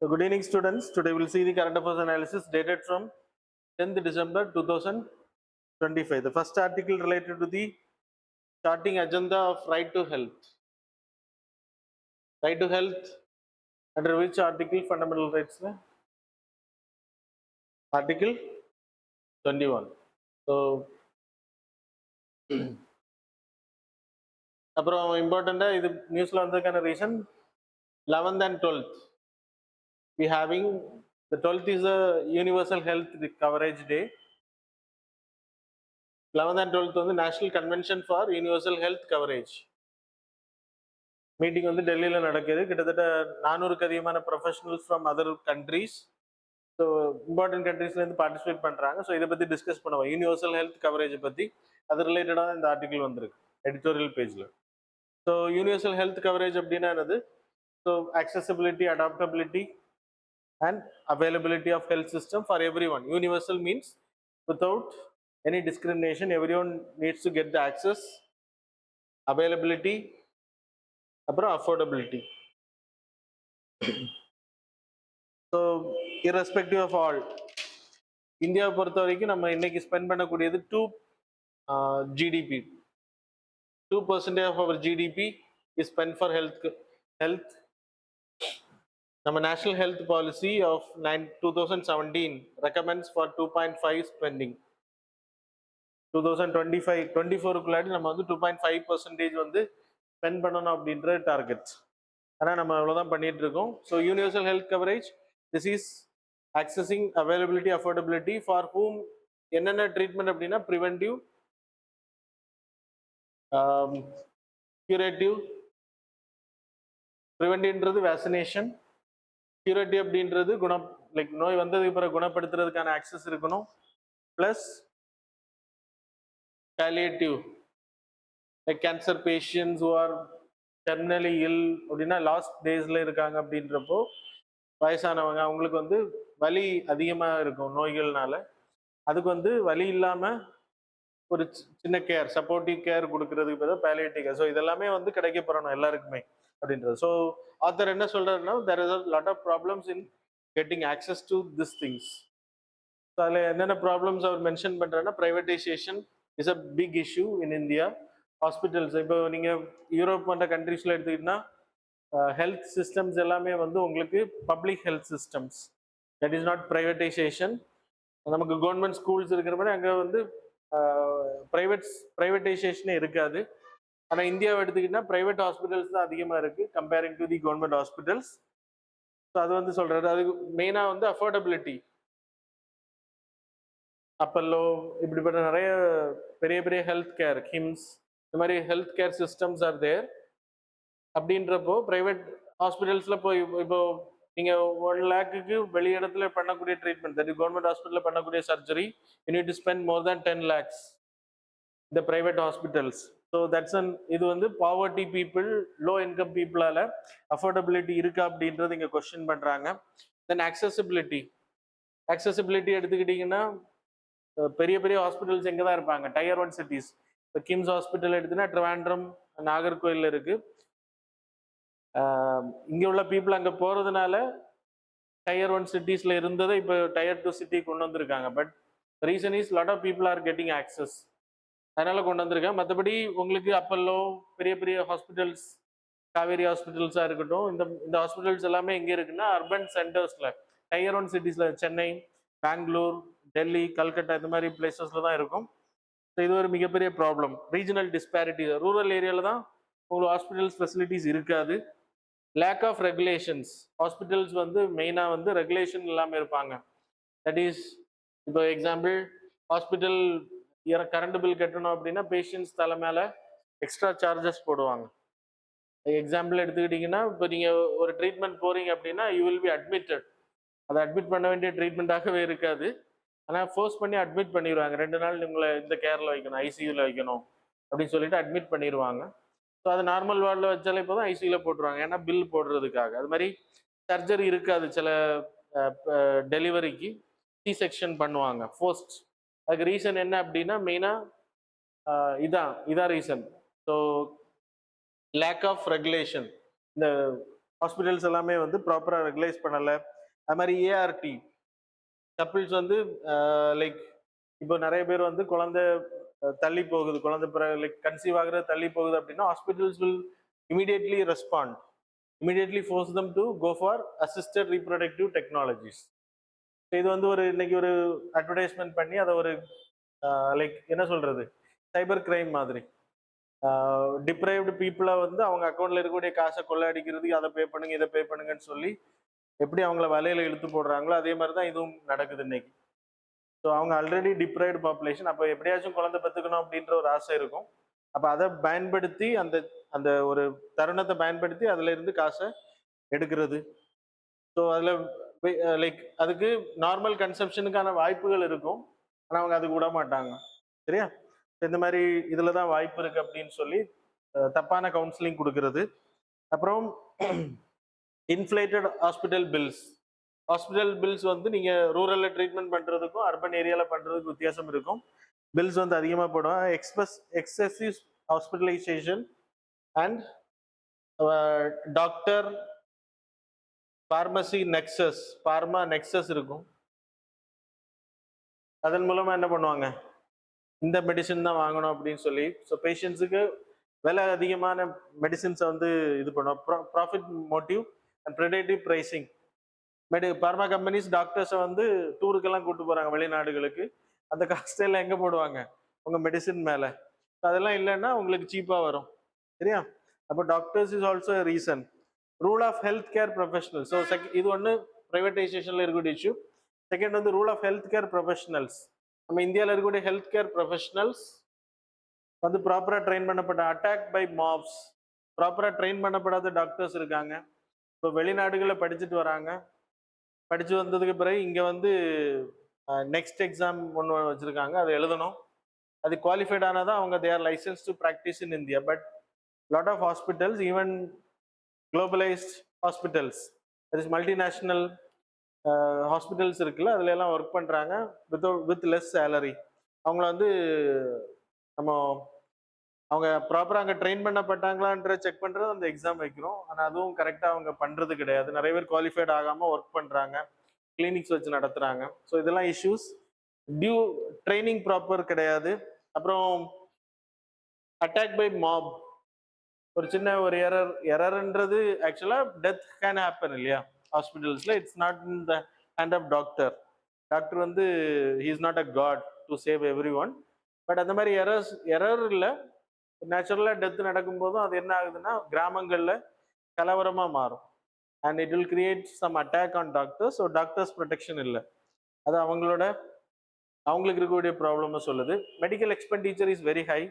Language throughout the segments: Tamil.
So good evening students. Today we'll see the current affairs analysis dated from 10th December 2025. The first article related to the starting agenda of right to health. Right to health under which article? Fundamental rights. Article 21. So அப்புறம் இம்பார்ட்டண்டா இது நியூஸ்ல வந்ததுக்கான reason 11th and 12th we having the 12th is a universal health coverage day. 11th and 12th வந்து national convention for universal health coverage meeting வந்து டெல்லியில் நடக்குது. கிட்டத்தட்ட 400க்கு அதிகமான professionals from other countries, so important கண்ட்ரீஸ்லேருந்து participate பண்ணுறாங்க. ஸோ இதை பற்றி டிஸ்கஸ் பண்ணுவோம். யூனிவர்சல் ஹெல்த் கவரேஜை பற்றி அது ரிலேட்டடாக இந்த ஆர்டிகிள் வந்திருக்கு எடிட்டோரியல் பேஜில். ஸோ யூனிவர்சல் ஹெல்த் கவரேஜ் அப்படின்னா என்னது? So accessibility, adaptability and availability of health system for everyone. Universal means without any discrimination, everyone needs to get the access, availability, அப்புறம் affordability. So irrespective of all, இந்தியாவை பொறுத்த வரைக்கும் நம்ம இன்னைக்கு ஸ்பெண்ட் பண்ணக்கூடியது 2 GDP. 2% of our GDP is spent for health. நம்ம national health policy of 2017 recommends for 2.5 spending. 2024க்குள்ளாடி நம்ம வந்து 2.5% வந்து ஸ்பெண்ட் பண்ணணும் அப்படின்ற டார்கெட். ஆனால் நம்ம அவ்வளோதான் பண்ணிட்டு இருக்கோம். So universal health coverage, this is accessing availability, affordability for ஹூம். என்னென்ன ட்ரீட்மெண்ட் அப்படின்னா ப்ரிவென்டிவ், கியூரேட்டிவ். ப்ரிவென்டிவ்ன்றது வேக்சினேஷன், கியூரேட்டிவ் அப்படின்றது லைக் நோய் வந்ததுக்கு பிறகு குணப்படுத்துறதுக்கான ஆக்சஸ் இருக்கணும். Plus palliative, like cancer patients who are terminally இல் அப்படின்னா லாஸ்ட் டேஸ்ல இருக்காங்க அப்படின்றப்போ, வயசானவங்க அவங்களுக்கு வந்து வலி அதிகமாக இருக்கும் நோய்கள்னால, அதுக்கு வந்து வலி இல்லாமல் ஒரு சின்ன கேர், சப்போர்ட்டிவ் கேர் கொடுக்கறதுக்கு பதிலாக பாலியேட்டிவ் கேர். ஸோ இதெல்லாமே வந்து கிடைக்கப்பெறணும் எல்லாருக்குமே அப்படின்றது. ஸோ ஆத்தர் என்ன சொல்றாருன்னா, there is a lot of problems in getting access to these things. So அதில் என்னென்ன ப்ராப்ளம்ஸ் அவர் மென்ஷன் பண்ணுறாருன்னா, privatisation is a big issue in India. Hospitals இப்போ நீங்கள் யூரோப் போன்ற கண்ட்ரீஸில் எடுத்துக்கிட்டீங்கன்னா ஹெல்த் சிஸ்டம்ஸ் எல்லாமே வந்து உங்களுக்கு public health systems, that is not privatisation. நமக்கு கவர்மெண்ட் ஸ்கூல்ஸ் இருக்கிற மாதிரி அங்கே வந்து ப்ரைவேட்டைசேஷனே இருக்காது. ஆனால் இந்தியாவை எடுத்துக்கிட்டா ப்ரைவேட் ஹாஸ்பிட்டல்ஸ் தான் அதிகமாக இருக்குது comparing to the government hospitals. So அது வந்து சொல்கிறாரு. அதுக்கு மெயினாக வந்து அஃபோர்டபிலிட்டி, அப்பல்லோ இப்படிப்பட்ட நிறைய பெரிய பெரிய ஹெல்த் கேர், கிம்ஸ், இந்த மாதிரி health care systems are there. அப்படின்றப்போ ப்ரைவேட் ஹாஸ்பிட்டல்ஸில் போய் இப்போ நீங்கள் 1 lakhக்கு வெளி இடத்துல பண்ணக்கூடிய ட்ரீட்மெண்ட், தட் கவர்மெண்ட் ஹாஸ்பிட்டலில் பண்ணக்கூடிய surgery, you need to spend more than 10 lakhs இந்த ப்ரைவேட் ஹாஸ்பிட்டல்ஸ். ஸோ தட்ஸ் இது வந்து poverty people, low income பீப்புளால affordability இருக்கா அப்படின்றது இங்கே கொஸ்டின் பண்ணுறாங்க. தென் accessibility எடுத்துக்கிட்டிங்கன்னா பெரிய பெரிய ஹாஸ்பிட்டல்ஸ் எங்கே தான் இருப்பாங்க? Tier 1 cities. இப்போ கிம்ஸ் ஹாஸ்பிட்டல் எடுத்துன்னா ட்ரிவாண்ட்ரம், நாகர்கோயில் இருக்கு. இங்கே உள்ள பீப்புள் அங்கே போகிறதுனால Tier 1 cities இருந்ததை இப்போ Tier 2 city கொண்டு வந்திருக்காங்க. But reason is lot of people are getting access, அதனால கொண்டு வந்திருக்கேன். மற்றபடி உங்களுக்கு அப்பல்லோ, பெரிய பெரிய ஹாஸ்பிட்டல்ஸ், காவேரி ஹாஸ்பிட்டல்ஸாக இருக்கட்டும், இந்த ஹாஸ்பிட்டல்ஸ் எல்லாமே எங்கே இருக்குன்னா urban சென்டர்ஸில், Tier 1 cities, Chennai, Bangalore, Delhi, Calcutta, இந்த மாதிரி பிளேசஸில் தான் இருக்கும். ஸோ இது ஒரு மிகப்பெரிய ப்ராப்ளம். ரீஜனல் டிஸ்பேரிட்டி, ரூரல் ஏரியாவில் தான் உங்களுக்கு ஹாஸ்பிட்டல்ஸ் ஃபெசிலிட்டிஸ் இருக்காது. லேக் ஆஃப் ரெகுலேஷன்ஸ், ஹாஸ்பிட்டல்ஸ் வந்து மெயினாக வந்து ரெகுலேஷன் இல்லாமல் இருப்பாங்க. தட் இஸ் இப்போ எக்ஸாம்பிள், ஹாஸ்பிட்டல் கரண்ட் பில் கட்டணும் அப்படின்னா பேஷண்ட்ஸ் தலை மேலே எக்ஸ்ட்ரா சார்ஜஸ் போடுவாங்க. எக்ஸாம்பிள் எடுத்துக்கிட்டிங்கன்னா, இப்போ நீங்கள் ஒரு ட்ரீட்மெண்ட் போகிறீங்க அப்படின்னா யூ வில் பி அட்மிட்டட். அதை அட்மிட் பண்ண வேண்டிய ட்ரீட்மெண்ட்டாகவே இருக்காது, ஆனால் ஃபோர்ஸ் பண்ணி அட்மிட் பண்ணிடுவாங்க. 2 நாள் உங்களை இந்த கேரில் வைக்கணும், ஐசியூவில் வைக்கணும் அப்படின்னு சொல்லிட்டு அட்மிட் பண்ணிடுவாங்க. ஸோ அது நார்மல் வார்டில் வச்சாலே போதும், ஐசியூவில் போட்டுருவாங்க, ஏன்னா பில் போடுறதுக்காக. அது மாதிரி சர்ஜரி இருக்காது, சில டெலிவரிக்கு சி செக்ஷன் பண்ணுவாங்க ஃபோர்ஸ்ட். அதுக்கு ரீசன் என்ன அப்படின்னா மெயினாக இதான் reason. So lack of regulation, இந்த ஹாஸ்பிட்டல்ஸ் எல்லாமே வந்து ப்ராப்பராக ரெகுலைஸ் பண்ணலை. அது மாதிரி ஏஆர்டி கப்பிள்ஸ் வந்து லைக் இப்போ நிறைய பேர் வந்து குழந்தை தள்ளி போகுது, குழந்தை லைக் கன்சீவ் ஆகுறது தள்ளி போகுது அப்படின்னா hospitals will immediately respond, immediately force them to go for assisted reproductive technologies. இது வந்து ஒரு இன்னைக்கு ஒரு அட்வர்டைஸ்மெண்ட் பண்ணி அதை ஒரு லைக் என்ன சொல்றது, சைபர் கிரைம் மாதிரி டிப்ரைவ்டு பீப்புளை வந்து அவங்க அக்கௌண்ட்ல இருக்கக்கூடிய காசை கொள்ளையடிக்கிறதுக்கு அதை பே பண்ணுங்க இதை பே பண்ணுங்கன்னு சொல்லி எப்படி அவங்கள வலையில இழுத்து போடுறாங்களோ அதே மாதிரி தான் இதுவும் நடக்குது இன்னைக்கு. ஸோ அவங்க ஆல்ரெடி டிப்ரைவ்டு பாப்புலேஷன், அப்போ எப்படியாச்சும் குழந்தை பெற்றுக்கணும் அப்படின்ற ஒரு ஆசை இருக்கும். அப்போ அதை பயன்படுத்தி அந்த அந்த ஒரு தருணத்தை பயன்படுத்தி அதுல இருந்து காசை எடுக்கிறது. ஸோ அதில் லைக் அதுக்கு நார்மல் கன்சம்ஷனுக்கான வாய்ப்புகள் இருக்கும், ஆனால் அவங்க அதுக்கு விட மாட்டாங்க. சரியா? இந்த மாதிரி இதில் தான் வாய்ப்பு இருக்கு அப்படின்னு சொல்லி தப்பான கவுன்சிலிங் கொடுக்கறது. அப்புறம் inflated hospital bills. Hospital bills வந்து நீங்கள் ரூரலில் ட்ரீட்மெண்ட் பண்ணுறதுக்கும் அர்பன் ஏரியாவில் பண்ணுறதுக்கும் வித்தியாசம் இருக்கும். பில்ஸ் வந்து அதிகமாக போடும். Excessive hospitalisation and doctor pharmacy nexus, pharma nexus இருக்கும். அதன் மூலமாக என்ன பண்ணுவாங்க, இந்த மெடிசன் தான் வாங்கணும் அப்படின்னு சொல்லி ஸோ பேஷண்ட்ஸுக்கு விலை அதிகமான மெடிசின்ஸை வந்து இது பண்ணுவோம். Profit motive and ப்ரெடேட்டிவ் pricing. Pharma companies டாக்டர்ஸை வந்து டூருக்கெல்லாம் கூப்பிட்டு போகிறாங்க வெளிநாடுகளுக்கு. அந்த காஸ்டெல்லாம் எங்கே போடுவாங்க, உங்கள் மெடிசின் மேலே. அதெல்லாம் இல்லைன்னா உங்களுக்கு சீப்பாக வரும். சரியா? அப்போ doctors is also reason. Rule of health care professional. So இது ஒன்று ப்ரைவேட்டைசேஷனில் இருக்கக்கூடிய இஷ்யூ. செகண்ட் வந்து rule of health care professionals. நம்ம இந்தியாவில் இருக்கக்கூடிய ஹெல்த் கேர் ப்ரொஃபஷனல்ஸ் வந்து ப்ராப்பராக ட்ரெயின் பண்ணப்பட்ட அட்டாக் பை மாப்ஸ். ப்ராப்பராக ட்ரெயின் பண்ணப்படாத டாக்டர்ஸ் இருக்காங்க. இப்போ வெளிநாடுகளில் படிச்சுட்டு வராங்க, படித்து வந்ததுக்கு பிறகு இங்கே வந்து நெக்ஸ்ட் எக்ஸாம் ஒன்று வச்சுருக்காங்க, அதை எழுதணும். அது குவாலிஃபைட் ஆனால் தான் அவங்க தேர் licence to practice in India. But lot of hospitals, even globalised hospitals, that is multinational hospitals இருக்குல்ல, அதுல எல்லாம் ஒர்க் பண்ணுறாங்க வித் லெஸ் சேலரி. அவங்கள வந்து நம்ம அவங்க ப்ராப்பராக அங்கே ட்ரெயின் பண்ணப்பட்டாங்களான்ற செக் பண்ணுறது அந்த எக்ஸாம் வைக்கிறோம். ஆனால் அதுவும் கரெக்டாக அவங்க பண்ணுறது கிடையாது. நிறைய பேர் குவாலிஃபைட் ஆகாமல் ஒர்க் பண்ணுறாங்க, கிளினிக்ஸ் வச்சு நடத்துகிறாங்க. ஸோ இதெல்லாம் இஷ்யூஸ். டியூ ட்ரைனிங் ப்ராப்பர் கிடையாது. அப்புறம் அட்டாக் பை மாப். ஒரு சின்ன ஒரு எரர்ன்றது ஆக்சுவலாக டெத் கேன் ஹேப்பன் இல்லையா ஹாஸ்பிட்டல்ஸில். It's not in the hand of doctor. Doctor வந்து he is not a God to save every one. But அந்த மாதிரி எரர் இல்லை, நேச்சுரலாக டெத் நடக்கும்போதும் அது என்ன ஆகுதுன்னா கிராமங்களில் கலவரமாக மாறும். And it will create some attack on doctors. So doctors protection இல்லை, அது அவங்களுக்கு இருக்கக்கூடிய ப்ராப்ளம்னு சொல்லுது. Medical expenditure is very high.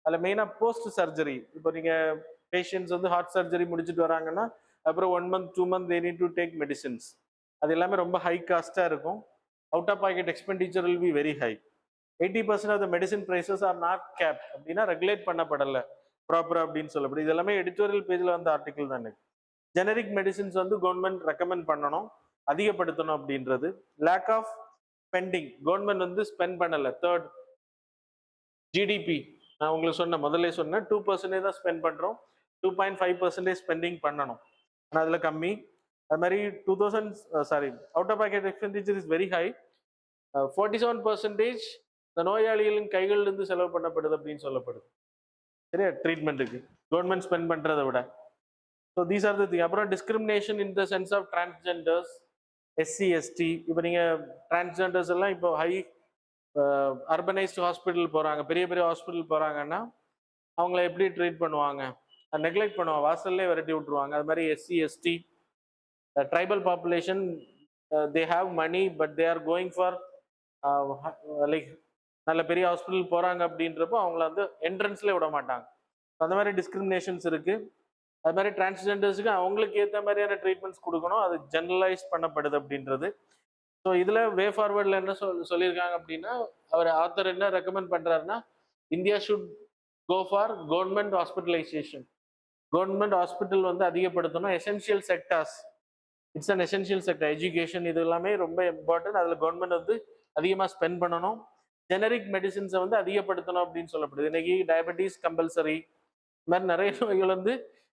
அதில் மெயினாக போஸ்ட் சர்ஜரி. இப்போ நீங்கள் பேஷண்ட்ஸ் வந்து ஹார்ட் சர்ஜரி முடிச்சுட்டு வராங்கன்னா அப்புறம் 1 month 2 month they need to take medicines. அது எல்லாமே ரொம்ப ஹை காஸ்ட்டாக இருக்கும். Out of pocket expenditure will be very high. 80% of the medicine prices are not cap, அப்படின்னா ரெகுலேட் பண்ணப்படலை ப்ராப்பராக அப்படின்னு சொல்லப்படுது. இது எல்லாமே எடிட்டோரியல் பேஜில் வந்து ஆர்டிகிள் தானே. ஜெனரிக் மெடிசின்ஸ் வந்து கவர்மெண்ட் ரெக்கமெண்ட் பண்ணணும், அதிகப்படுத்தணும் அப்படின்றது. லேக் ஆஃப் ஸ்பெண்டிங், கவர்மெண்ட் வந்து ஸ்பெண்ட் பண்ணலை. தேர்ட், ஜிடிபி நான் உங்களுக்கு முதல்ல சொன்னேன் 2% தான் ஸ்பெண்ட் பண்ணுறோம், 2.5% ஸ்பெண்டிங் பண்ணணும், ஆனால் அதில் கம்மி. அது மாதிரி 2000 out of pocket expenditure is very high. 47% இந்த நோயாளிகளின் கைகளிலிருந்து செலவு பண்ணப்படுது அப்படின்னு சொல்லப்படுது. சரியா? ட்ரீட்மெண்ட்டுக்கு கவர்மெண்ட் ஸ்பெண்ட் பண்ணுறதை விட. So these are the thing. அப்புறம் discrimination in the sense of transgenders, SC ST. இப்போ நீங்கள் டிரான்ஸ்ஜெண்டர்ஸ் எல்லாம் இப்போ ஹை அர்பனைஸ்டு ஹாஸ்பிட்டல் போகிறாங்க, பெரிய பெரிய ஹாஸ்பிட்டல் போகிறாங்கன்னா அவங்கள எப்படி ட்ரீட் பண்ணுவாங்க, நெக்லெக்ட் பண்ணுவாங்க, வாசல்லே விரட்டி விட்டுருவாங்க. அது மாதிரி SC ST tribal population, they have money but they are going for like நல்ல பெரிய ஹாஸ்பிட்டல் போகிறாங்க அப்படின்றப்போ அவங்கள வந்து என்ட்ரன்ஸ்லேயே விட மாட்டாங்க. அந்த மாதிரி டிஸ்கிரிமினேஷன்ஸ் இருக்குது. அது மாதிரி டிரான்ஸ்ஜெண்டர்ஸுக்கு அவங்களுக்கு ஏற்ற மாதிரியான ட்ரீட்மெண்ட்ஸ் கொடுக்கணும், அது ஜெனரலைஸ் பண்ணப்படுது அப்படின்றது. ஸோ இதில் வே ஃபார்வர்டில் என்ன சொல்லியிருக்காங்க அப்படின்னா, அவர் ஆத்தர் என்ன ரெக்கமெண்ட் பண்ணுறாருன்னா, India should go for government hospitalisation. Government hospital வந்து அதிகப்படுத்தணும். Essential sectors, it's an essential sector. Education இது எல்லாமே ரொம்ப இம்பார்ட்டன்ட். அதில் கவர்மெண்ட் வந்து அதிகமாக ஸ்பெண்ட் பண்ணணும். ஜெனரிக் மெடிசின்ஸை வந்து அதிகப்படுத்தணும் அப்படின்னு சொல்லப்படுது. இன்னைக்கு டயபெட்டிஸ் கம்பல்சரி, இந்த மாதிரி நிறைய நோய்கள் வந்து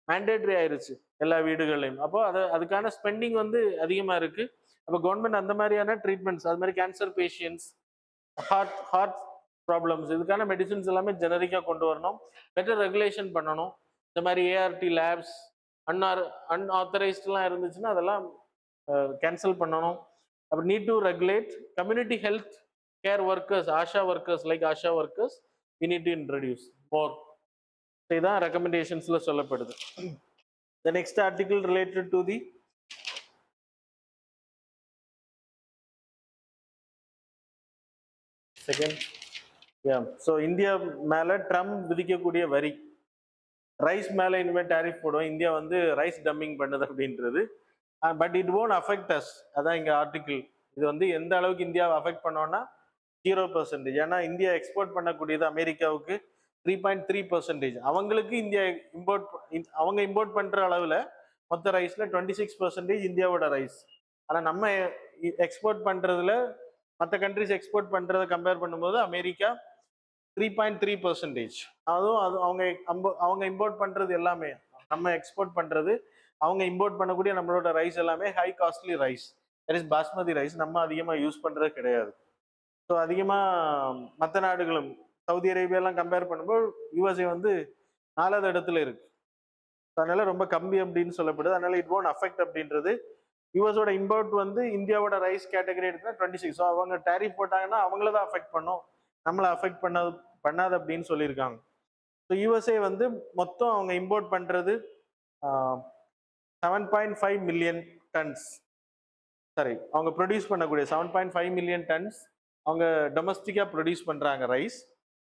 மேண்டேட்ரி ஆயிருச்சு எல்லா வீடுகள்லையும். அப்போ அதுக்கான ஸ்பெண்டிங் வந்து அதிகமா இருக்கு. அப்போ கவர்மெண்ட் அந்த மாதிரியான ட்ரீட்மெண்ட்ஸ், அது மாதிரி கேன்சர் பேஷியன்ஸ், ஹார்ட் ப்ராப்ளம்ஸ், இதுக்கான மெடிசின்ஸ் எல்லாமே ஜெனரிக்கா கொண்டு வரணும். பெட்டர் ரெகுலேஷன் பண்ணணும். இந்த மாதிரி ஏஆர்டி லேப்ஸ் அன்ஆத்தரைஸ்ட்லாம் இருந்துச்சுன்னா அதெல்லாம் கேன்சல் பண்ணணும். அப்புறம் need to regulate community health care workers, Asha workers, like Asha workers we need to introduce more. இதுதான் ரெக்கமெண்டேஷன்ஸ்ல சொல்லப்படுது. The next article related to the second, yeah, so India மேல ட்ரம்ப் விதிக்கக்கூடிய வரி, ரைஸ் மேல இனிமே டாரிஃப் போடுவோம், இந்தியா வந்து ரைஸ் டம்பிங் பண்ணுது அப்படின்றது. But it won't affect as. அதான் இங்க ஆர்டிகிள். இது வந்து எந்த அளவுக்கு இந்தியாவை அஃபெக்ட் பண்ணோம்னா 0%. ஏன்னா இந்தியா எக்ஸ்போர்ட் பண்ணக்கூடியது அமெரிக்காவுக்கு 3.3%. அவங்களுக்கு இந்தியா அவங்க இம்போர்ட் பண்ற அளவுல மொத்த ரைஸ்ல 26% இந்தியாவோட ரைஸ். ஆனா நம்ம எக்ஸ்போர்ட் பண்றதுல மற்ற கண்ட்ரிஸ் எக்ஸ்போர்ட் பண்றதை கம்பேர் பண்ணும்போது அமெரிக்கா 3.3%. அதுவும் அவங்க இம்போர்ட் பண்றது எல்லாமே, நம்ம எக்ஸ்போர்ட் பண்றது, அவங்க இம்போர்ட் பண்ணக்கூடிய நம்மளோட ரைஸ் எல்லாமே high costly rice, that is basmati rice. நம்ம அதிகமாக யூஸ் பண்றது கிடையாது. ஸோ அதிகமாக மற்ற நாடுகளும் சவுதி அரேபியாலாம் கம்பேர் பண்ணும்போது யூஎஸ்ஏ வந்து 4வது இடத்துல இருக்கு. அதனால ரொம்ப கம்மி அப்படின்னு சொல்லப்படுது. அதனால இட் ஓன்ட் அஃபெக்ட் அப்படின்றது. யூஎஸோட இம்போர்ட் வந்து இந்தியாவோட ரைஸ் கேட்டகரி எடுத்துனா 26. ஸோ அவங்க டேரிஃப் போட்டாங்கன்னா அவங்கள தான் அஃபெக்ட் பண்ணும், நம்மளை அஃபெக்ட் பண்ணாது அப்படின்னு சொல்லியிருக்காங்க. ஸோ யூஎஸ்ஏ வந்து மொத்தம் அவங்க இம்போர்ட் பண்றது 7.5 மில்லியன் டன்ஸ். சாரி, அவங்க ப்ரொடியூஸ் பண்ணக்கூடிய 7.5 மில்லியன் டன்ஸ் அவங்க டொமஸ்டிக்கா ப்ரொடியூஸ் பண்றாங்க ரைஸ்.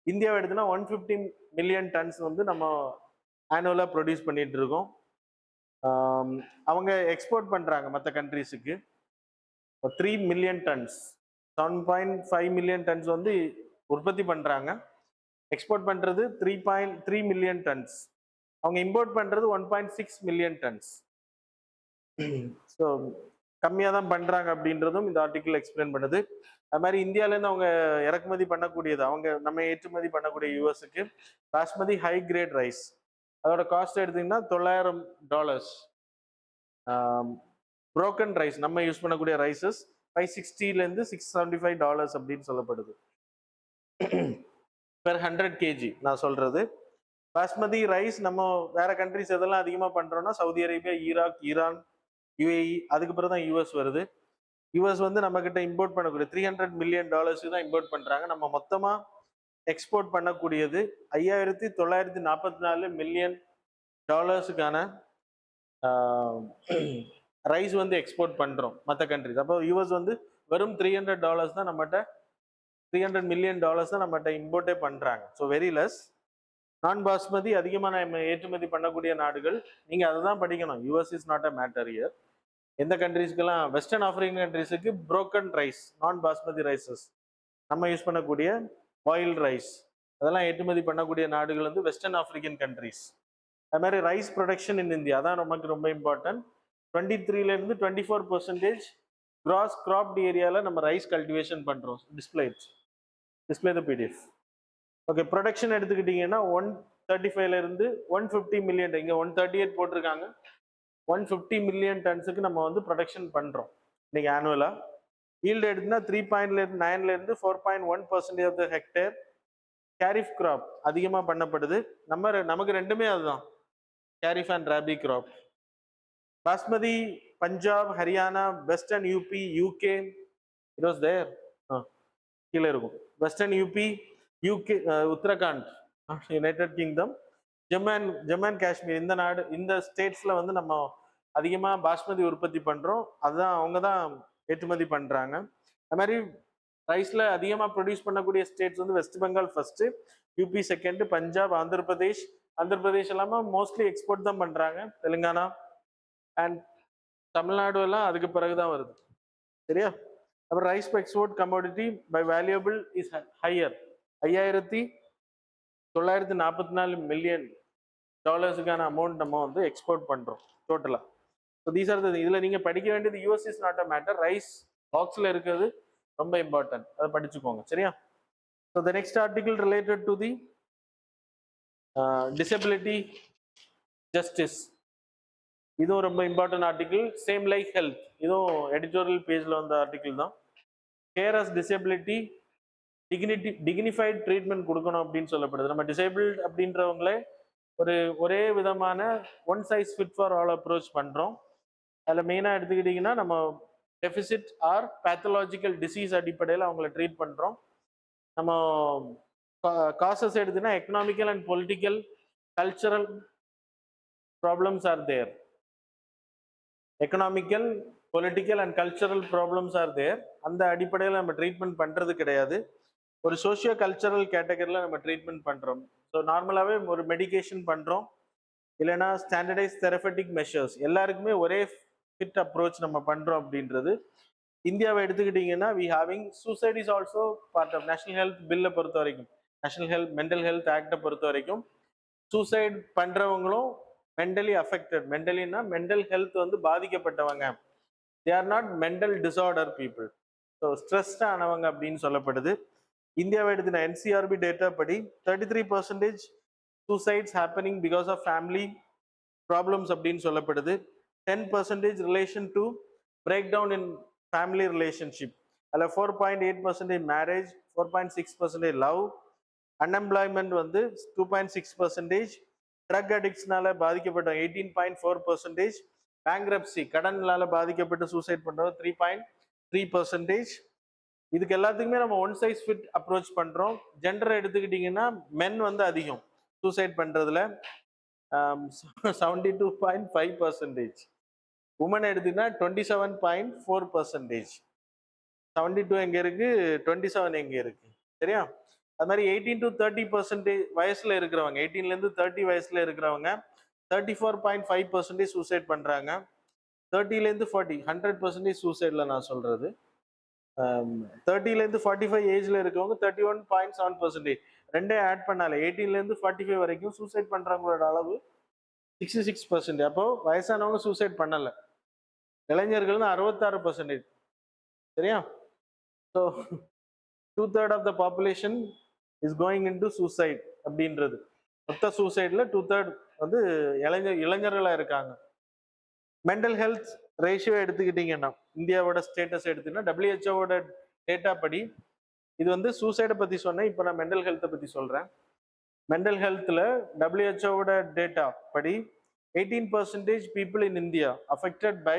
இந்தியாவை எடுத்துனா 150 மில்லியன் டன்ஸ் வந்து நம்ம ஆனுவலா ப்ரொடியூஸ் பண்ணிட்டு இருக்கோம். அவங்க எக்ஸ்போர்ட் பண்றாங்க மற்ற கண்ட்ரிஸுக்கு 3 மில்லியன் டன்ஸ். 7.5 மில்லியன் டன்ஸ் வந்து உற்பத்தி பண்றாங்க, எக்ஸ்போர்ட் பண்றது 3.3 மில்லியன் டன்ஸ். அவங்க இம்போர்ட் பண்றது 1.6 மில்லியன் டன்ஸ். ஸோ கம்மியாக தான் பண்றாங்க அப்படின்றதும் இந்த ஆர்டிக்கிள் எக்ஸ்பிளைன் பண்ணுது. அது மாதிரி இந்தியாவிலேருந்து அவங்க இறக்குமதி பண்ணக்கூடியது, அவங்க நம்ம ஏற்றுமதி பண்ணக்கூடிய யூஎஸ்க்கு பாஸ்மதி ஹை கிரேட் ரைஸ், அதோட காஸ்ட் எடுத்தீங்கன்னா $900. புரோக்கன் ரைஸ் நம்ம யூஸ் பண்ணக்கூடிய ரைசஸ் $560 $675 அப்படின்னு சொல்லப்படுது பெர் 100 kg. நான் சொல்றது பாஸ்மதி ரைஸ் நம்ம வேற கண்ட்ரிஸ் எதெல்லாம் அதிகமாக பண்றோம்னா Saudi Arabia, Iraq, Iran, UAE, அதுக்கு பிறகு தான் யூஎஸ் வருது. யூஎஸ் வந்து நம்ம கிட்ட இம்போர்ட் பண்ணக்கூடிய $300 மில்லியன் தான் இம்போர்ட் பண்றாங்க. நம்ம மொத்தமா எக்ஸ்போர்ட் பண்ணக்கூடியது $5944 மில்லியன் ரைஸ் வந்து எக்ஸ்போர்ட் பண்றோம் மற்ற கண்ட்ரிஸ். அப்போ யூஎஸ் வந்து வெறும் $300 தான் நம்மகிட்ட, $300 மில்லியன் தான் நம்மகிட்ட இம்போர்ட்டே பண்றாங்க. So very less. நான் பாஸ்மதி அதிகமாக நம்ம ஏற்றுமதி பண்ணக்கூடிய நாடுகள், நீங்க அதை தான் படிக்கணும். US is not a matter year. எந்த கண்ட்ரிஸ்க்கெல்லாம் வெஸ்டர்ன் ஆப்பிரிக்கன் கண்ட்ரிஸுக்கு புரோக்கன் ரைஸ், நான் பாஸ்மதி ரைசஸ், நம்ம யூஸ் பண்ணக்கூடிய பாயில்டு ரைஸ், அதெல்லாம் ஏற்றுமதி பண்ணக்கூடிய நாடுகள் வந்து வெஸ்டர்ன் ஆப்பிரிக்கன் கண்ட்ரிஸ். அது மாதிரி ரைஸ் ப்ரொடக்ஷன் இன் இந்தியா தான் நமக்கு ரொம்ப இம்பார்ட்டன்ட். 23 to 24% கிராஸ் கிராப்ட் ஏரியாவில் நம்ம ரைஸ் கல்டிவேஷன் பண்ணுறோம். டிஸ்பிளே த பிடிஎஃப். ஓகே, ப்ரொடக்ஷன் எடுத்துக்கிட்டிங்கன்னா 135 150 மில்லியன், இங்கே 138 போட்டிருக்காங்க. 150 மில்லியன் டன்ஸுக்கு நம்ம வந்து ப்ரொடக்ஷன் பண்ணுறோம் இன்னைக்கு ஆனுவலாக. ஈல்டு எடுத்துன்னா 3.9 4.1% of the hectare. Kharif crop அதிகமாக பண்ணப்படுது. நமக்கு ரெண்டுமே அதுதான், kharif and rabi crop. Basmati Punjab, Haryana, western UP, UK, it was there, கீழே இருக்கும். Western UP, UK, Uttarakhand, United Kingdom, Jammu and Kashmir, இந்த ஸ்டேட்ஸ்ல வந்து நம்ம அதிகமாக பாஸ்மதி உற்பத்தி பண்றோம். அதுதான் அவங்க தான் ஏற்றுமதி பண்றாங்க. அது மாதிரி ரைஸ்ல அதிகமாக ப்ரொடியூஸ் பண்ணக்கூடிய ஸ்டேட்ஸ் வந்து West Bengal first, UP second, Punjab, Andhra Pradesh இல்லாமல் மோஸ்ட்லி எக்ஸ்போர்ட் தான் பண்றாங்க. தெலுங்கானா அண்ட் தமிழ்நாடு எல்லாம் அதுக்கு பிறகுதான் வருது. சரியா? அப்புறம் rice export commodity by valuable is higher. 5944 million டாலர்ஸுக்கான அமௌண்ட் நம்ம வந்து எக்ஸ்போர்ட் பண்றோம் டோட்டலா. ஸோ தீஸ் ஆர் இதுல நீங்க படிக்க வேண்டியது US is not a matter, rice பாக்ஸ்ல இருக்கிறது ரொம்ப இம்பார்ட்டன்ட், அதை படிச்சுக்கோங்க. சரியா? So the next article related to the disability justice, இதுவும் ரொம்ப important article. Same like health, இதுவும் எடிட்டோரியல் பேஜ்ல வந்த ஆர்டிகிள் தான். Care as disability, dignified treatment கொடுக்கணும் அப்படின்னு சொல்லப்படுது. நம்ம டிசேபிள்ட் அப்படின்றவங்களே ஒரே விதமான one size fit for all approach பண்றோம். அதில் மெயினாக எடுத்துக்கிட்டிங்கன்னா நம்ம டெஃபிசிட் ஆர் பேத்தலாஜிக்கல் டிசீஸ் அடிப்படையில் அவங்கள ட்ரீட் பண்ணுறோம். நம்ம காசஸ் எடுத்துன்னா economical and political cultural problems are there. Economical, political and cultural problems are there. அந்த அடிப்படையில் நம்ம ட்ரீட்மெண்ட் பண்ணுறது கிடையாது. ஒரு சோஷியோ கல்ச்சரல் கேட்டகரியில் நம்ம ட்ரீட்மெண்ட் பண்ணுறோம். ஸோ நார்மலாகவே ஒரு மெடிகேஷன் பண்ணுறோம், இல்லைன்னா ஸ்டாண்டர்டைஸ் தெரபெட்டிக் மெஷர்ஸ், எல்லாருக்குமே ஒரே ஃபிட் அப்ரோச் நம்ம பண்ணுறோம் அப்படின்றது. இந்தியாவை எடுத்துக்கிட்டிங்கன்னா we having suicide is also part of national health பில்லை பொறுத்த வரைக்கும், நேஷனல் ஹெல்த் மென்டல் ஹெல்த் ஆக்டை பொறுத்த வரைக்கும் சூசைட் பண்ணுறவங்களும் மென்டலி அஃபெக்டட், மென்டலின்னா மென்டல் ஹெல்த் வந்து பாதிக்கப்பட்டவங்க, they are not mental disorder people. So stressed ஆனவங்க அப்படின்னு சொல்லப்படுது. இந்தியாவை எடுத்துன என்சிஆர்பி டேட்டா படி 33% suicides happening because of family problems அப்படின்னு சொல்லப்படுது. 10% relation to break down in family relationship, அதில் 4.8% மேரேஜ், 4.6% லவ். அன்எம்ப்ளாய்மெண்ட் வந்து 2.6%. ட்ரக் அடிக்ட்ஸ்னால பாதிக்கப்பட்ட 18.4%. பேங்க்ரப்சி, கடனால பாதிக்கப்பட்டு சூசைட் பண்ணுறோம் 3.3%. இதுக்கு எல்லாத்துக்குமே நம்ம ஒன் சைஸ் ஃபிட் அப்ரோச் பண்ணுறோம். ஜெண்டரை எடுத்துக்கிட்டிங்கன்னா மென் வந்து அதிகம் சூசைட் பண்ணுறதுல 72.5%. உமன் எடுத்தீங்கன்னா 27.4%. 72 எங்க இருக்கு, 27 எங்க இருக்கு, சரியா? அது மாதிரி 18 to 30% வயசுல இருக்கிறவங்க, 18லேருந்து 30 வயசுல இருக்கிறவங்க 34.5% சூசைட் பண்றாங்க. 30லேருந்து 40 100% சூசைட்ல நான் சொல்றது. 30லேருந்து 45 ஏஜ்ல இருக்கவங்க 31.7%. ரெண்டே ஆட் பண்ணால 18லேருந்து 45 வரைக்கும் சூசைட் பண்றவங்களோட அளவு 66%. அப்போ வயசானவங்க சூசைட் பண்ணல, இளைஞர்கள் 66%, சரியா? So 2/3 of the population is going in to suicide அப்படின்றது. மொத்த சூசைட்ல 2/3 வந்து இளைஞர்களா இருக்காங்க. மென்டல் ஹெல்த் ரேஷியோ எடுத்துக்கிட்டீங்கன்னா இந்தியாவோட ஸ்டேட்டஸ் எடுத்தீங்கன்னா டபிள்யூஹெச்ஓட டேட்டா படி, இது வந்து சூசைடை பத்தி சொன்னேன், இப்போ நான் மென்டல் ஹெல்த்தை பத்தி சொல்றேன். மென்டல் ஹெல்த்ல டபிள்யூஹெச்ஓட டேட்டா படி 18% people in India affected by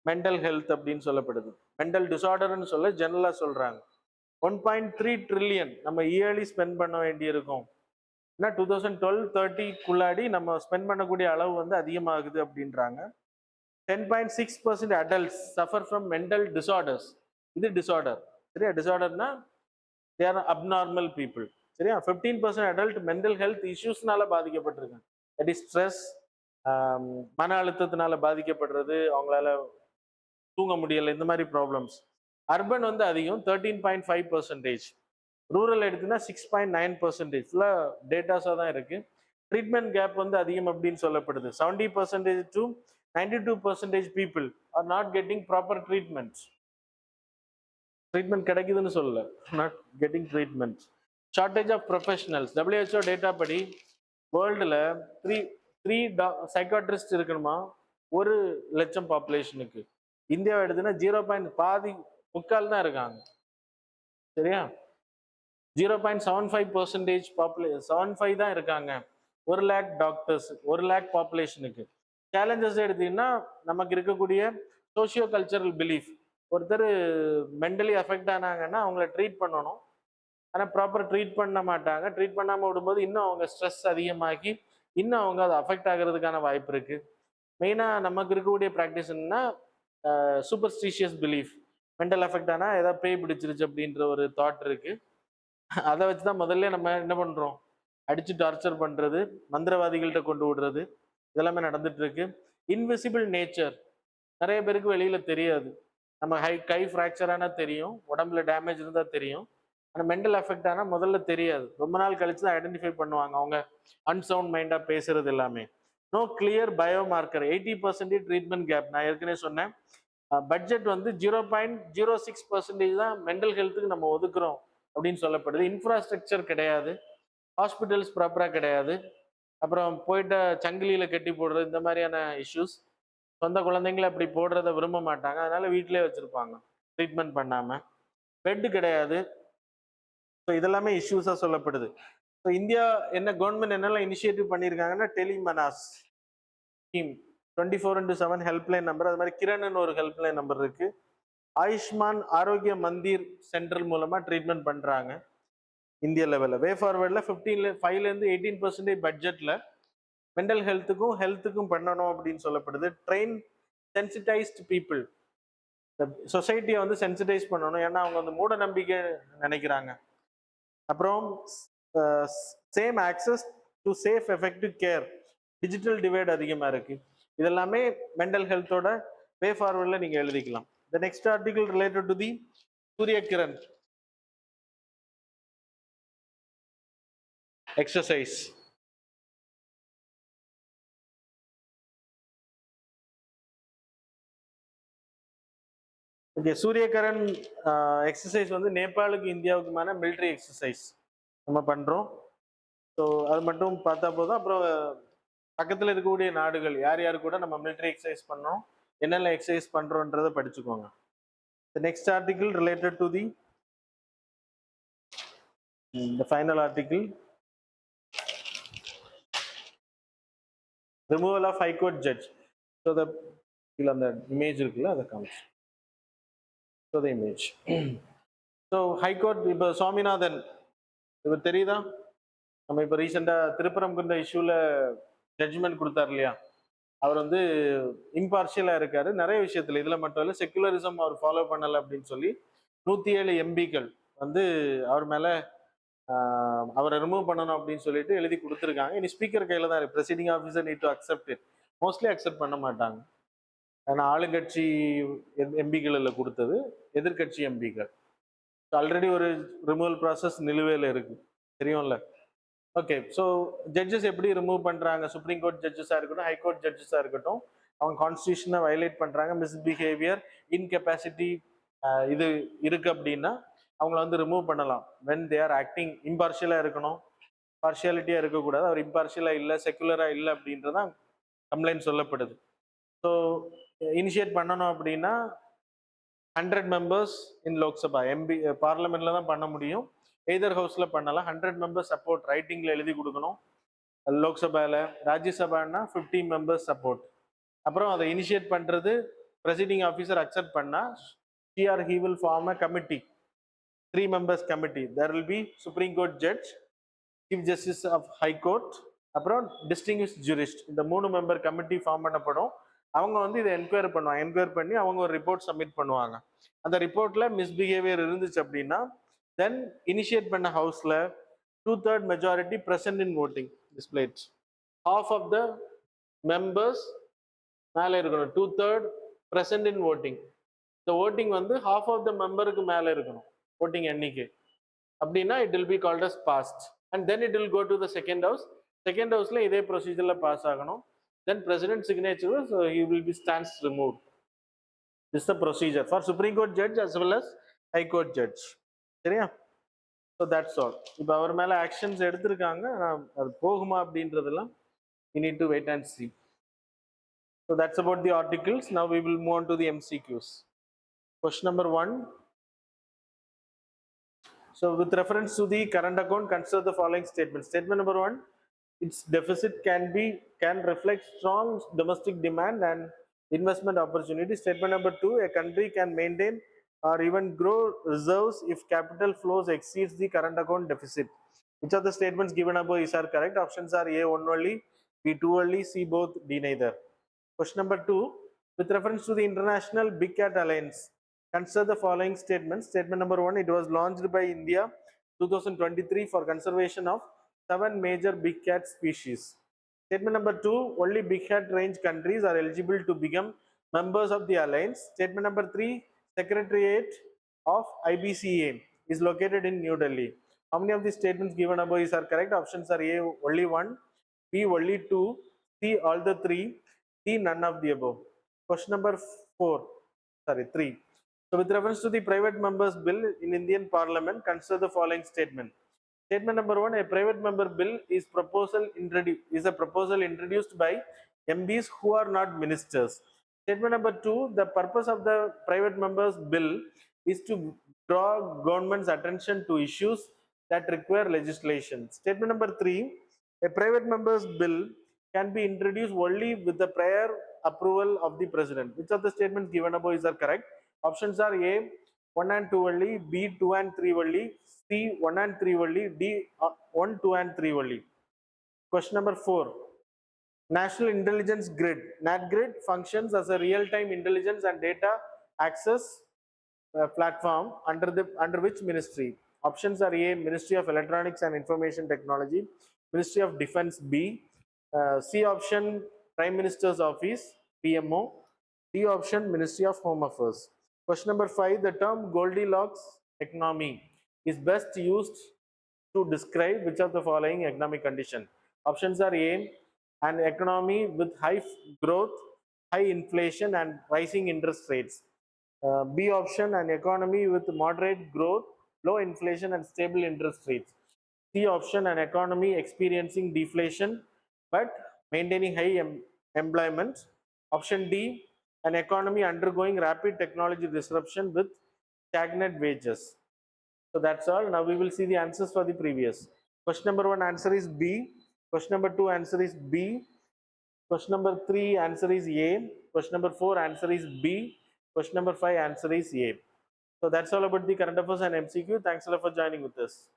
mental health அப்படின்னு சொல்லப்படுது. மென்டல் டிசார்டர்னு சொல்ல ஜெனரலா சொல்றாங்க. 1.3 ட்ரில்லியன் நம்ம இயர்லி ஸ்பெண்ட் பண்ண வேண்டியிருக்கும். ஏன்னா 2012-30 நம்ம ஸ்பெண்ட் பண்ணக்கூடிய அளவு வந்து அதிகமாகுது அப்படின்றாங்க. 10.6% adults suffer from mental disorders. இது டிசார்டர், சரியா? டிசார்டர்னா தே ஆர் அப்நார்மல் பீப்புள், சரியா? 15% அடல்ட் மென்டல் ஹெல்த் இஷ்யூஸ்னால பாதிக்கப்பட்டிருக்காங்க. தட் இஸ் ஸ்ட்ரெஸ், மன அழுத்தத்தினால பாதிக்கப்படுறது, அவங்களால தூங்க முடியலை, இந்த மாதிரி ப்ராப்ளம்ஸ். அர்பன் வந்து அதிகம் 13.5%. ரூரல் எடுத்துன்னா 6.9%. ஃபுல்லாக டேட்டாஸாக தான் இருக்கு. ட்ரீட்மெண்ட் கேப் வந்து அதிகம் அப்படின்னு சொல்லப்படுது. 70% to 92% people are not getting proper treatment. Treatment கிடைக்குதுன்னு சொல்லல, not getting treatment. Shortage of professionals, WHO data படி வேர்ல்டில் 3 சைக்காட்ரிஸ்ட் இருக்கணுமா 1,00,000 பாப்புலேஷனுக்கு. இந்தியாவை எடுத்துன்னா 0. முக்கால் தான் இருக்காங்க, சரியா? 0.75% 75 தான் இருக்காங்க 1 lakh டாக்டர்ஸ் 1 lakh பாப்புலேஷனுக்கு. சேலஞ்சஸ் எடுத்தீங்கன்னா நமக்கு இருக்கக்கூடிய சோஷியோ கல்ச்சரல் பிலீஃப், ஒருத்தர் மென்டலி அஃபெக்ட் ஆனாங்கன்னா அவங்கள ட்ரீட் பண்ணணும், ஆனால் ப்ராப்பர் ட்ரீட் பண்ண மாட்டாங்க. ட்ரீட் பண்ணாமல் விடும்போது இன்னும் அவங்க ஸ்ட்ரெஸ் அதிகமாகி இன்னும் அவங்க அது அஃபெக்ட் ஆகிறதுக்கான வாய்ப்பு இருக்கு. மெயினாக நமக்கு இருக்கக்கூடிய ப்ராக்டிஸ்னா சூப்பர்ஸ்டிஷியஸ் பிலீஃப், மென்டல் அஃபெக்ட் ஆனால் ஏதாவது பேய் பிடிச்சிருச்சு அப்படின்ற ஒரு தாட் இருக்கு. அதை வச்சு தான் முதல்ல நம்ம என்ன பண்றோம், அடிச்சு டார்ச்சர் பண்றது, மந்திரவாதிகள்கிட்ட கொண்டு விடுறது, இதெல்லாமே நடந்துட்டு இருக்கு. இன்விசிபிள் நேச்சர் நிறைய பேருக்கு வெளியில தெரியாது. நம்ம கை ஃப்ராக்சர் ஆனா தெரியும், உடம்புல டேமேஜ் இருந்தா தெரியும், ஆனால் மென்டல் அஃபெக்ட் ஆனால் முதல்ல தெரியாது. ரொம்ப நாள் கழிச்சு தான் ஐடென்டிஃபை பண்ணுவாங்க அவங்க அன்சவுண்ட் மைண்டா பேசுறது எல்லாமே. No clear biomarker, 80% treatment gap. நான் ஏற்கனவே சொன்னேன், பட்ஜெட் வந்து 0.06% தான் மென்டல் ஹெல்த்துக்கு நம்ம ஒதுக்குறோம் அப்படின்னு சொல்லப்படுது. இன்ஃப்ராஸ்ட்ரக்சர் கிடையாது, ஹாஸ்பிட்டல்ஸ் ப்ராப்பராக கிடையாது, அப்புறம் போயிட்டு சங்கிலியில கட்டி போடுறது, இந்த மாதிரியான இஷ்யூஸ். சொந்த குழந்தைங்களை அப்படி போடுறத விரும்ப மாட்டாங்க, அதனால வீட்டிலே வச்சிருப்பாங்க ட்ரீட்மெண்ட் பண்ணாம. பெட் கிடையாது. ஸோ இதெல்லாமே இஷ்யூஸா சொல்லப்படுது. ஸோ இந்தியா என்ன கவர்மெண்ட் என்னெல்லாம் இனிஷியேட்டிவ் பண்ணியிருக்காங்கன்னா, டெலிமனாஸ் ஸ்கீம், 24x7 ஹெல்ப்லைன் நம்பர், அது மாதிரி கிரண்னு ஒரு ஹெல்ப்லைன் நம்பர் இருக்கு. ஆயுஷ்மான் ஆரோக்கிய மந்திர் சென்ட்ரல் மூலமா ட்ரீட்மெண்ட் பண்றாங்க இந்திய லெவலில். வே ஃபார்வர்டில் 5லேருந்து 18% பட்ஜெட்ல மென்டல் ஹெல்த்துக்கும் பண்ணணும் அப்படின்னு சொல்லப்படுது. ட்ரெயின் சென்சிட்டைஸ்ட் பீப்புள், சொசைட்டியை வந்து சென்சிட்டைஸ் பண்ணணும், ஏன்னா அவங்க வந்து மூட நம்பிக்கை நினைக்கிறாங்க. அப்புறம் same access to safe effective care, digital divide அதிகமாக இருக்கு. இதெல்லாமே மென்டல் ஹெல்த்தோட வே ஃபார்வர்டில் நீங்கள் எழுதிக்கலாம். The next article related to தி சூரிய கிரண் எக்ஸசைஸ். ஓகே, சூரியகரன் எக்ஸசைஸ் வந்து நேபாளுக்கு இந்தியாவுக்குமான மிலிட்ரி எக்ஸசைஸ் நம்ம பண்ணுறோம். ஸோ அது மட்டும் பார்த்தா போதும். அப்புறம் பக்கத்தில் இருக்கக்கூடிய நாடுகள் யார் யார் கூட நம்ம மிலிட்ரி எக்ஸசைஸ் பண்ணோம், என்னென்ன எக்ஸசைஸ் பண்ணுறோன்றதை படிச்சுக்கோங்க. The next article related to the final article, removal of High Court judge. So the image இருக்குல்ல அதை காமிச்சு. So the image. So High Court இப்போ சுவாமிநாதன் இப்போ தெரியுதா, நம்ம இப்போ ரீசெண்டாக திருப்பரங்குன்ற இஷ்யூல ஜட்ஜ்மெண்ட் கொடுத்தார் இல்லையா, அவர் வந்து இம்பார்ஷியலாக இருக்காரு நிறைய விஷயத்துல. இதுல மட்டும் இல்லை, செக்குலரிசம் அவர் ஃபாலோ பண்ணலை அப்படின்னு சொல்லி 107 எம்பிக்கள் வந்து அவர் மேல அவரை ரிமூவ் பண்ணணும் அப்படின்னு சொல்லிட்டு எழுதி கொடுத்துருக்காங்க. இனி ஸ்பீக்கர் கையில தான் இருக்கு. Presiding officer need to accept it. Mostly accept பண்ண மாட்டாங்க, ஏன்னா ஆளுங்கட்சி எம்பிக்கள் கொடுத்தது, எதிர்கட்சி எம்பிக்கள். ஆல்ரெடி ஒரு ரிமூவல் ப்ராசஸ் நிலுவையில் இருக்கு, தெரியும்ல. ஓகே, ஸோ ஜட்ஜஸ் எப்படி ரிமூவ் பண்றாங்க, சுப்ரீம் கோர்ட் ஜட்ஜஸாக இருக்கட்டும், ஹை கோர்ட் ஜட்ஜஸாக இருக்கட்டும், அவங்க கான்ஸ்டியூஷனை வயலேட் பண்றாங்க, மிஸ்பிஹேவியர், இன்கெப்பாசிட்டி இது இருக்கு அப்படின்னா அவங்கள வந்து ரிமூவ் பண்ணலாம். வென் தே ஆர் ஆக்டிங் இம்பார்ஷியலாக இருக்கணும், பார்ஷியாலிட்டியாக இருக்கக்கூடாது. அவர் இம்பார்ஷியலாக இல்லை, செக்குலராக இல்லை அப்படின்றதான் கம்ப்ளைண்ட் சொல்லப்படுது. ஸோ இனிஷியேட் பண்ணணும் அப்படின்னா 100 மெம்பர்ஸ் இன் லோக்சபா எம்பி பார்லிமெண்ட்ல தான் பண்ண முடியும். எய்தர் ஹவுஸ்ல பண்ணலாம். 100 மெம்பர்ஸ் சப்போர்ட் ரைட்டிங்ல எழுதி கொடுக்கணும். லோக்சபால, ராஜ்யசபான்னா 15 மெம்பர்ஸ் சப்போர்ட். அப்புறம் அதை இனிஷியேட் பண்றது ப்ரெசைடிங் ஆஃபீஸர் அக்செப்ட் பண்ணா he or he will form a committee, 3 members committee. There will be Supreme Court judge, Chief Justice of High Court, அப்புறம் டிஸ்டிங்விஷ்ட் ஜூரிஸ்ட். இந்த 3 மெம்பர் கமிட்டி ஃபார்ம் பண்ணப்படும். அவங்க வந்து இதை என்கொயரி பண்ணுவாங்க. என்கொயரி பண்ணி அவங்க ஒரு ரிப்போர்ட் சப்மிட் பண்ணுவாங்க. அந்த ரிப்போர்ட்ல மிஸ்பிஹேவியர் இருந்துச்சு அப்படின்னா தென் இனிஷியேட் பண்ண ஹவுஸ்ல 2/3 majority present in voting displayed. Half of the members மேலே இருக்கணும், 2/3 பிரசன்ட் இன் voting. இந்த ஓட்டிங் வந்து ஹாஃப் ஆஃப் த மெம்பருக்கு மேலே இருக்கணும் ஓட்டிங் எண்ணிக்கை. அப்படின்னா it will be called as passed and then it will go to the second house. செகண்ட் ஹவுஸ்ல இதே ப்ரொசீஜர்ல பாஸ் ஆகணும். Then president signature, so he will be stands removed. This the procedure for Supreme Court judge as well as high court judge. சரியா? So that's all. இப்போ அவர் மேலே ஆக்ஷன்ஸ் எடுத்திருக்காங்க, அது போகுமா அப்படின்றதெல்லாம் we need to wait and see. So that's about the articles. Now we will move on to the MCQs. Question number 1. So with reference to the current account, consider the following statements. Statement number 1, its deficit can reflect strong domestic demand and investment opportunities. Statement number 2, a country can maintain or even grow reserves if capital flows exceeds the current account deficit. Which of the statements given above is are correct? Options are A, 1 only, B, 2 only, C, both, D, neither. Question number 2, with reference to the International Big Cat Alliance, consider the following statements. Statement number 1, it was launched by India 2023 for conservation of 7 major big cat species. Statement number 2, only big cat range countries are eligible to become members of the alliance. Statement number 3, Secretariat of IBCA is located in New Delhi. How many of these statements given above is are correct? Options are A, only 1, B, only 2, C, all the 3, D, none of the above. Question number 3. So with reference to the private members bill in Indian Parliament, consider the following statement. Statement number 1, a private member bill is a proposal introduced by MPs who are not ministers. Statement number 2, the purpose of the private members bill is to draw government's attention to issues that require legislation. Statement number 3, a private member's bill can be introduced only with the prior approval of the president. Which of the statements given above is correct? Options are A, 1 and 2 only, B 2 and 3 only, C 1 and 3 only, D 1, 2 and 3 only. Question number 4. National Intelligence Grid. NatGrid functions as a real-time intelligence and data access platform under which ministry? Options are A, Ministry of Electronics and Information Technology, Ministry of Defense B, C option, Prime Minister's Office, PMO, D option, Ministry of Home Affairs. Question number 5, the term Goldilocks economy is best used to describe which of the following economic condition? Options are A, an economy with high growth, high inflation and rising interest rates. B option, an economy with moderate growth, low inflation and stable interest rates. C option, an economy experiencing deflation but maintaining high employment. Option D, an economy undergoing rapid technology disruption with stagnant wages. So that's all. Now we will see the answers for the previous. Question number 1 answer is B. Question number 2 answer is B. Question number 3 answer is A. Question number 4 answer is B. Question number 5 answer is A. So that's all about the current affairs and MCQ. Thanks a lot for joining with us.